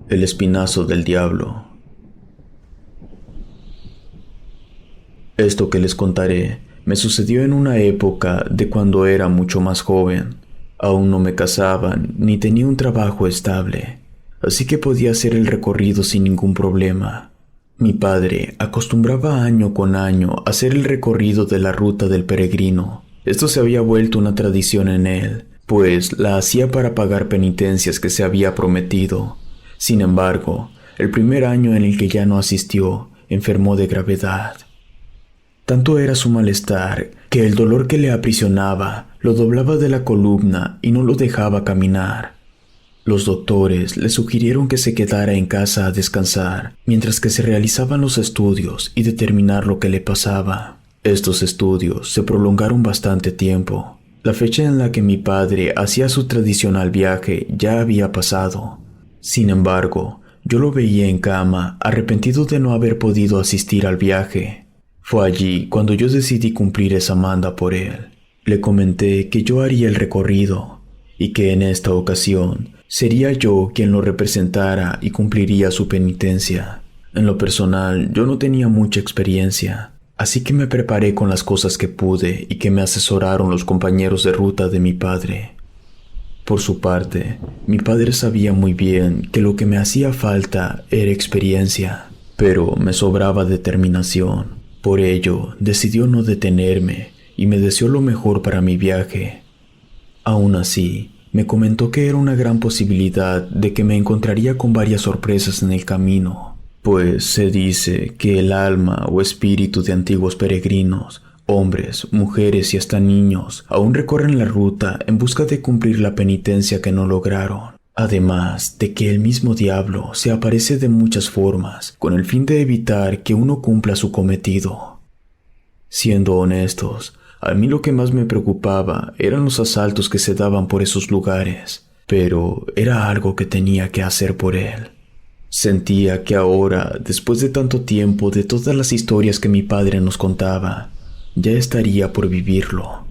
El espinazo del diablo. Esto que les contaré me sucedió en una época de cuando era mucho más joven. Aún no me casaban ni tenía un trabajo estable, así que podía hacer el recorrido sin ningún problema. Mi padre acostumbraba año con año hacer el recorrido de la ruta del peregrino. Esto se había vuelto una tradición en él, pues la hacía para pagar penitencias que se había prometido. Sin embargo, el primer año en el que ya no asistió, enfermó de gravedad. Tanto era su malestar que el dolor que le aprisionaba lo doblaba de la columna y no lo dejaba caminar. Los doctores le sugirieron que se quedara en casa a descansar, mientras que se realizaban los estudios y determinar lo que le pasaba. Estos estudios se prolongaron bastante tiempo. La fecha en la que mi padre hacía su tradicional viaje ya había pasado. Sin embargo, yo lo veía en cama, arrepentido de no haber podido asistir al viaje. Fue allí cuando yo decidí cumplir esa manda por él. Le comenté que yo haría el recorrido y que en esta ocasión sería yo quien lo representara y cumpliría su penitencia. En lo personal, yo no tenía mucha experiencia, así que me preparé con las cosas que pude y que me asesoraron los compañeros de ruta de mi padre. Por su parte, mi padre sabía muy bien que lo que me hacía falta era experiencia, pero me sobraba determinación. Por ello, decidió no detenerme y me deseó lo mejor para mi viaje. Aún así, me comentó que era una gran posibilidad de que me encontraría con varias sorpresas en el camino, pues se dice que el alma o espíritu de antiguos peregrinos, hombres, mujeres y hasta niños, aún recorren la ruta en busca de cumplir la penitencia que no lograron. Además de que el mismo diablo se aparece de muchas formas, con el fin de evitar que uno cumpla su cometido. Siendo honestos, a mí lo que más me preocupaba eran los asaltos que se daban por esos lugares, pero era algo que tenía que hacer por él. Sentía que ahora, después de tanto tiempo, de todas las historias que mi padre nos contaba, ya estaría por vivirlo.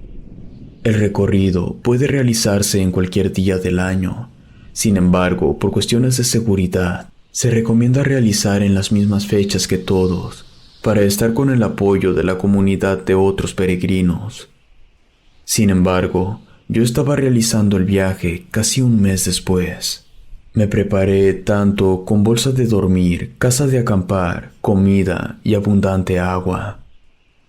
El recorrido puede realizarse en cualquier día del año. Sin embargo, por cuestiones de seguridad, se recomienda realizar en las mismas fechas que todos, para estar con el apoyo de la comunidad de otros peregrinos. Sin embargo, yo estaba realizando el viaje casi un mes después. Me preparé tanto con bolsa de dormir, casa de acampar, comida y abundante agua.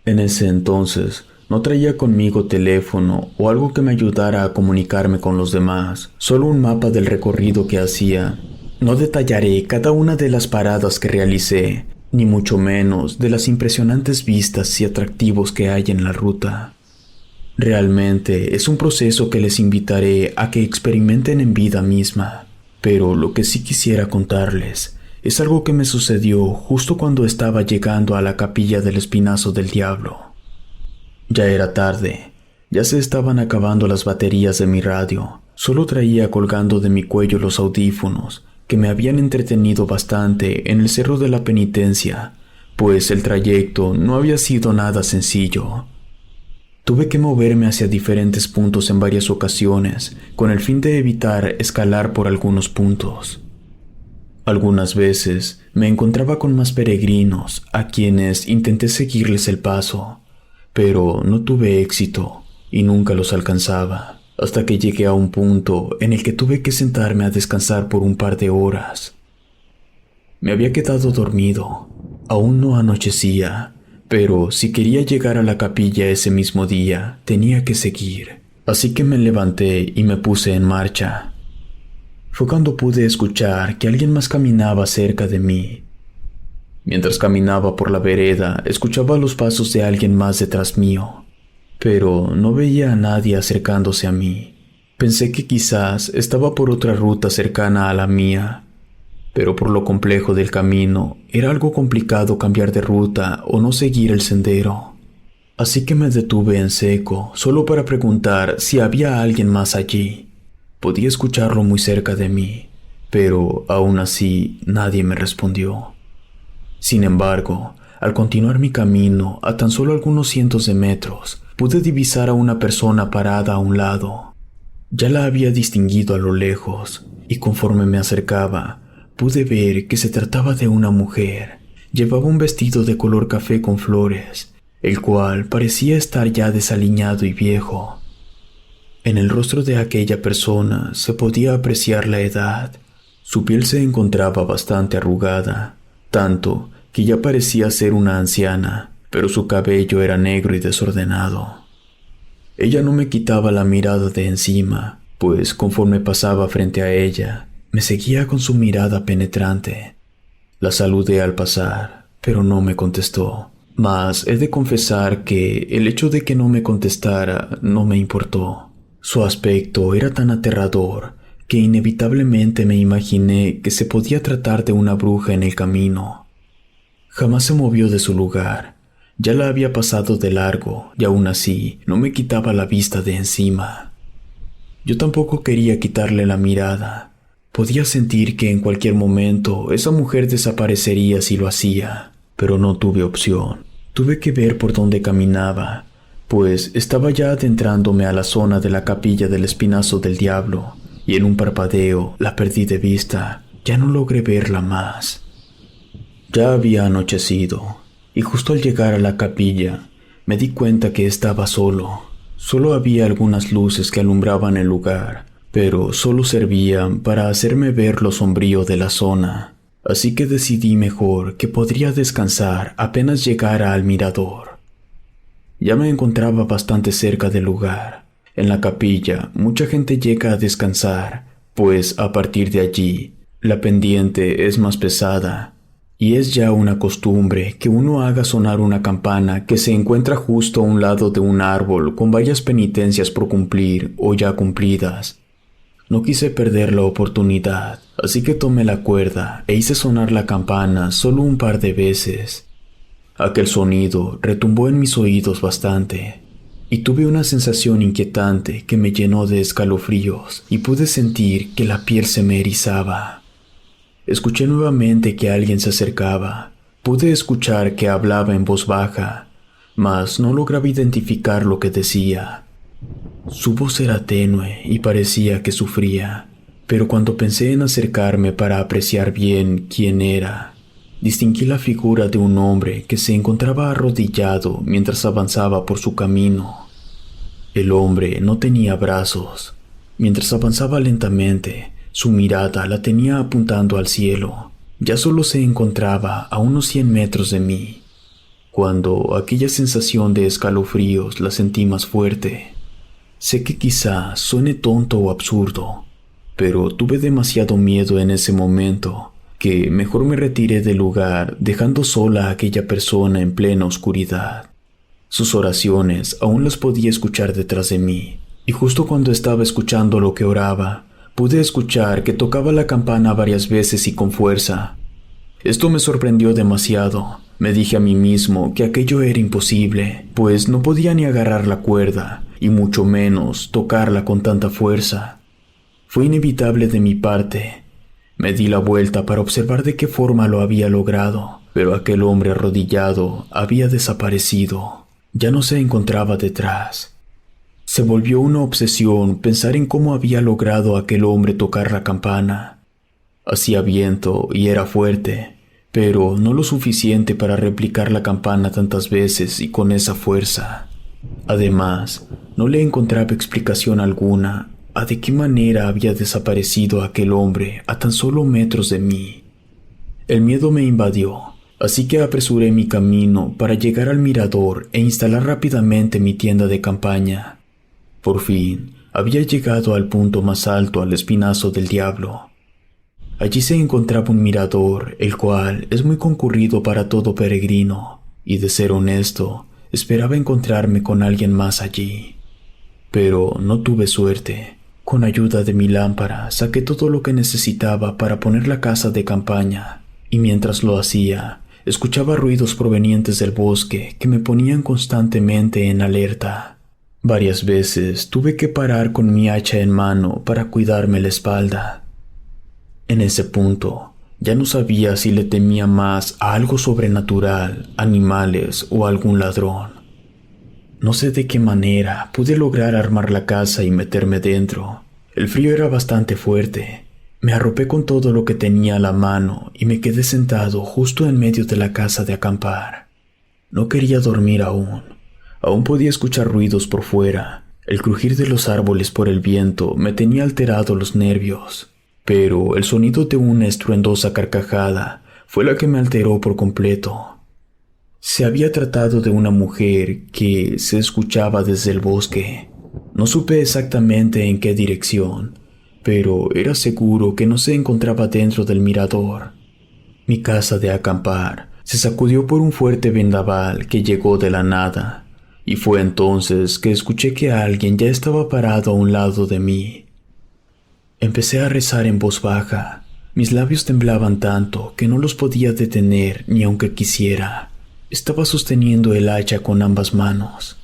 En ese entonces, no traía conmigo teléfono o algo que me ayudara a comunicarme con los demás, solo un mapa del recorrido que hacía. No detallaré cada una de las paradas que realicé, ni mucho menos de las impresionantes vistas y atractivos que hay en la ruta. Realmente es un proceso que les invitaré a que experimenten en vida misma, pero lo que sí quisiera contarles es algo que me sucedió justo cuando estaba llegando a la capilla del Espinazo del Diablo. Ya era tarde, ya se estaban acabando las baterías de mi radio, solo traía colgando de mi cuello los audífonos que me habían entretenido bastante en el Cerro de la Penitencia, pues el trayecto no había sido nada sencillo. Tuve que moverme hacia diferentes puntos en varias ocasiones, con el fin de evitar escalar por algunos puntos. Algunas veces me encontraba con más peregrinos, a quienes intenté seguirles el paso, pero no tuve éxito y nunca los alcanzaba, hasta que llegué a un punto en el que tuve que sentarme a descansar por un par de horas. Me había quedado dormido, aún no anochecía, pero si quería llegar a la capilla ese mismo día, tenía que seguir, así que me levanté y me puse en marcha. Fue cuando pude escuchar que alguien más caminaba cerca de mí. Mientras caminaba por la vereda, escuchaba los pasos de alguien más detrás mío, pero no veía a nadie acercándose a mí. Pensé que quizás estaba por otra ruta cercana a la mía, pero por lo complejo del camino, era algo complicado cambiar de ruta o no seguir el sendero. Así que me detuve en seco, solo para preguntar si había alguien más allí. Podía escucharlo muy cerca de mí, pero aún así nadie me respondió. Sin embargo, al continuar mi camino a tan solo algunos cientos de metros, pude divisar a una persona parada a un lado. Ya la había distinguido a lo lejos, y conforme me acercaba, pude ver que se trataba de una mujer. Llevaba un vestido de color café con flores, el cual parecía estar ya desaliñado y viejo. En el rostro de aquella persona se podía apreciar la edad. Su piel se encontraba bastante arrugada, tanto que ya parecía ser una anciana, pero su cabello era negro y desordenado. Ella no me quitaba la mirada de encima, pues conforme pasaba frente a ella, me seguía con su mirada penetrante. La saludé al pasar, pero no me contestó. Mas he de confesar que el hecho de que no me contestara no me importó. Su aspecto era tan aterrador que inevitablemente me imaginé que se podía tratar de una bruja en el camino. Jamás se movió de su lugar. Ya la había pasado de largo y aún así no me quitaba la vista de encima. Yo tampoco quería quitarle la mirada. Podía sentir que en cualquier momento esa mujer desaparecería si lo hacía, pero no tuve opción. Tuve que ver por dónde caminaba, pues estaba ya adentrándome a la zona de la capilla del Espinazo del Diablo, y en un parpadeo la perdí de vista. Ya no logré verla más. Ya había anochecido, y justo al llegar a la capilla, me di cuenta que estaba solo. Solo había algunas luces que alumbraban el lugar, pero solo servían para hacerme ver lo sombrío de la zona. Así que decidí mejor que podría descansar apenas llegara al mirador. Ya me encontraba bastante cerca del lugar. En la capilla, mucha gente llega a descansar, pues a partir de allí, la pendiente es más pesada. Y es ya una costumbre que uno haga sonar una campana que se encuentra justo a un lado de un árbol con varias penitencias por cumplir o ya cumplidas. No quise perder la oportunidad, así que tomé la cuerda e hice sonar la campana solo un par de veces. Aquel sonido retumbó en mis oídos bastante, y tuve una sensación inquietante que me llenó de escalofríos y pude sentir que la piel se me erizaba. Escuché nuevamente que alguien se acercaba. Pude escuchar que hablaba en voz baja, mas no lograba identificar lo que decía. Su voz era tenue y parecía que sufría, pero cuando pensé en acercarme para apreciar bien quién era, distinguí la figura de un hombre que se encontraba arrodillado mientras avanzaba por su camino. El hombre no tenía brazos. Mientras avanzaba lentamente, su mirada la tenía apuntando al cielo. Ya solo se encontraba a unos 100 metros de mí, cuando aquella sensación de escalofríos la sentí más fuerte. Sé que quizá suene tonto o absurdo, pero tuve demasiado miedo en ese momento, que mejor me retiré del lugar dejando sola a aquella persona en plena oscuridad. Sus oraciones aún las podía escuchar detrás de mí, y justo cuando estaba escuchando lo que oraba, pude escuchar que tocaba la campana varias veces y con fuerza. Esto me sorprendió demasiado. Me dije a mí mismo que aquello era imposible, pues no podía ni agarrar la cuerda, y mucho menos tocarla con tanta fuerza. Fue inevitable de mi parte. Me di la vuelta para observar de qué forma lo había logrado, pero aquel hombre arrodillado había desaparecido. Ya no se encontraba detrás. Se volvió una obsesión pensar en cómo había logrado aquel hombre tocar la campana. Hacía viento y era fuerte, pero no lo suficiente para replicar la campana tantas veces y con esa fuerza. Además, no le encontraba explicación alguna a de qué manera había desaparecido aquel hombre a tan solo metros de mí. El miedo me invadió, así que apresuré mi camino para llegar al mirador e instalar rápidamente mi tienda de campaña. Por fin, había llegado al punto más alto al Espinazo del Diablo. Allí se encontraba un mirador, el cual es muy concurrido para todo peregrino, y de ser honesto, esperaba encontrarme con alguien más allí. Pero no tuve suerte. Con ayuda de mi lámpara, saqué todo lo que necesitaba para poner la casa de campaña, y mientras lo hacía, escuchaba ruidos provenientes del bosque que me ponían constantemente en alerta. Varias veces tuve que parar con mi hacha en mano para cuidarme la espalda. En ese punto, ya no sabía si le temía más a algo sobrenatural, animales o algún ladrón. No sé de qué manera pude lograr armar la casa y meterme dentro. El frío era bastante fuerte, Me arropé con todo lo que tenía a la mano y me quedé sentado justo en medio de la casa de acampar. No quería dormir aún. Aún podía escuchar ruidos por fuera. El crujir de los árboles por el viento me tenía alterado los nervios, pero el sonido de una estruendosa carcajada fue la que me alteró por completo. Se había tratado de una mujer que se escuchaba desde el bosque. No supe exactamente en qué dirección, pero era seguro que no se encontraba dentro del mirador. Mi casa de acampar se sacudió por un fuerte vendaval que llegó de la nada, y fue entonces que escuché que alguien ya estaba parado a un lado de mí. Empecé a rezar en voz baja. Mis labios temblaban tanto que no los podía detener ni aunque quisiera. Estaba sosteniendo el hacha con ambas manos,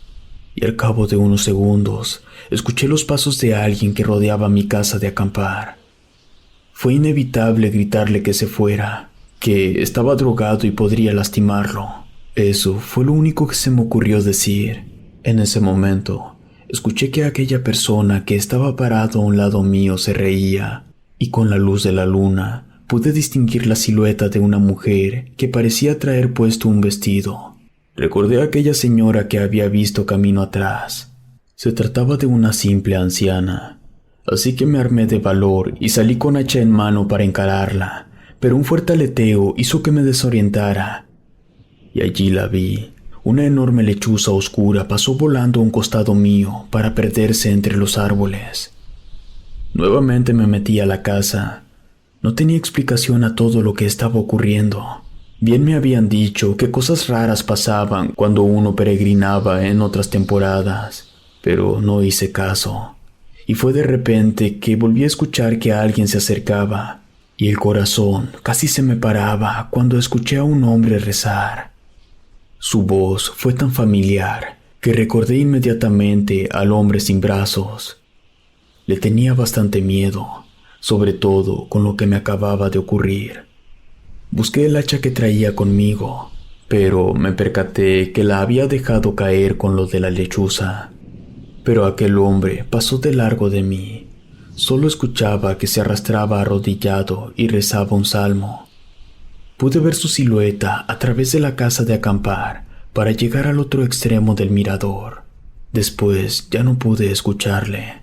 y al cabo de unos segundos escuché los pasos de alguien que rodeaba mi casa de acampar. Fue inevitable gritarle que se fuera, que estaba drogado y podría lastimarlo. Eso fue lo único que se me ocurrió decir. En ese momento, escuché que aquella persona que estaba parado a un lado mío se reía, y con la luz de la luna pude distinguir la silueta de una mujer que parecía traer puesto un vestido. Recordé a aquella señora que había visto camino atrás. Se trataba de una simple anciana, así que me armé de valor y salí con hacha en mano para encararla, pero un fuerte aleteo hizo que me desorientara. Y allí la vi. Una enorme lechuza oscura pasó volando a un costado mío para perderse entre los árboles. Nuevamente me metí a la casa. No tenía explicación a todo lo que estaba ocurriendo. Bien me habían dicho que cosas raras pasaban cuando uno peregrinaba en otras temporadas, pero no hice caso. Y fue de repente que volví a escuchar que alguien se acercaba, y el corazón casi se me paraba cuando escuché a un hombre rezar. Su voz fue tan familiar que recordé inmediatamente al hombre sin brazos. Le tenía bastante miedo, sobre todo con lo que me acababa de ocurrir. Busqué el hacha que traía conmigo, pero me percaté que la había dejado caer con lo de la lechuza. Pero aquel hombre pasó de largo de mí. Solo escuchaba que se arrastraba arrodillado y rezaba un salmo. Pude ver su silueta a través de la casa de acampar para llegar al otro extremo del mirador. Después ya no pude escucharle.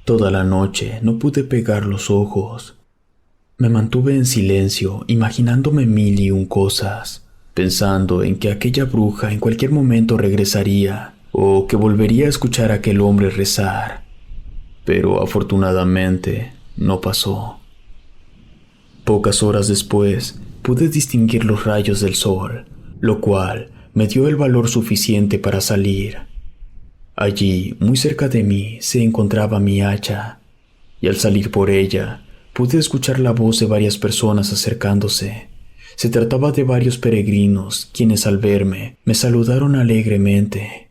Toda la noche no pude pegar los ojos. Me mantuve en silencio, imaginándome mil y un cosas, pensando en que aquella bruja en cualquier momento regresaría o que volvería a escuchar a aquel hombre rezar. Pero afortunadamente no pasó. Pocas horas después pude distinguir los rayos del sol, lo cual me dio el valor suficiente para salir. Allí, muy cerca de mí, se encontraba mi hacha, y al salir por ella, pude escuchar la voz de varias personas acercándose. Se trataba de varios peregrinos, quienes al verme, me saludaron alegremente.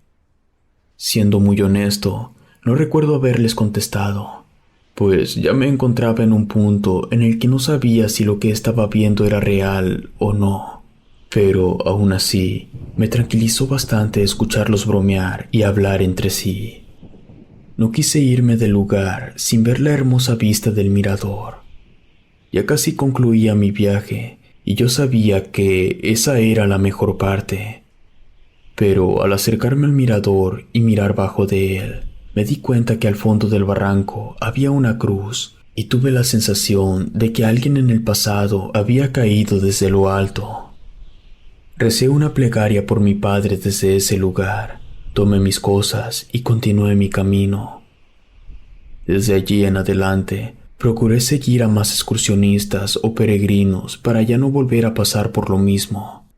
Siendo muy honesto, no recuerdo haberles contestado, pues ya me encontraba en un punto en el que no sabía si lo que estaba viendo era real o no. Pero aún así, me tranquilizó bastante escucharlos bromear y hablar entre sí. No quise irme del lugar sin ver la hermosa vista del mirador. Ya casi concluía mi viaje y yo sabía que esa era la mejor parte. Pero al acercarme al mirador y mirar bajo de él, me di cuenta que al fondo del barranco había una cruz y tuve la sensación de que alguien en el pasado había caído desde lo alto. Recé una plegaria por mi padre desde ese lugar, tomé mis cosas y continué mi camino. Desde allí en adelante, procuré seguir a más excursionistas o peregrinos para ya no volver a pasar por lo mismo.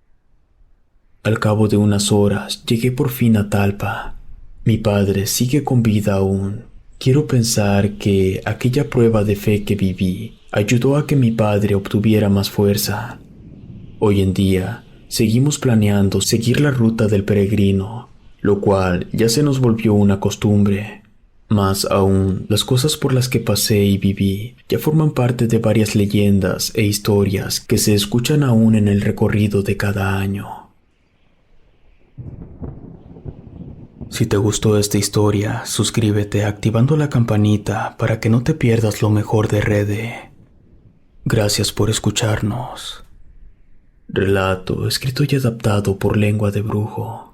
Al cabo de unas horas, llegué por fin a Talpa. Mi padre sigue con vida aún. Quiero pensar que aquella prueba de fe que viví ayudó a que mi padre obtuviera más fuerza. Hoy en día, seguimos planeando seguir la ruta del peregrino, lo cual ya se nos volvió una costumbre. Más aún, las cosas por las que pasé y viví ya forman parte de varias leyendas e historias que se escuchan aún en el recorrido de cada año. Si te gustó esta historia, suscríbete activando la campanita para que no te pierdas lo mejor de Rede. Gracias por escucharnos. Relato escrito y adaptado por Lengua de Brujo.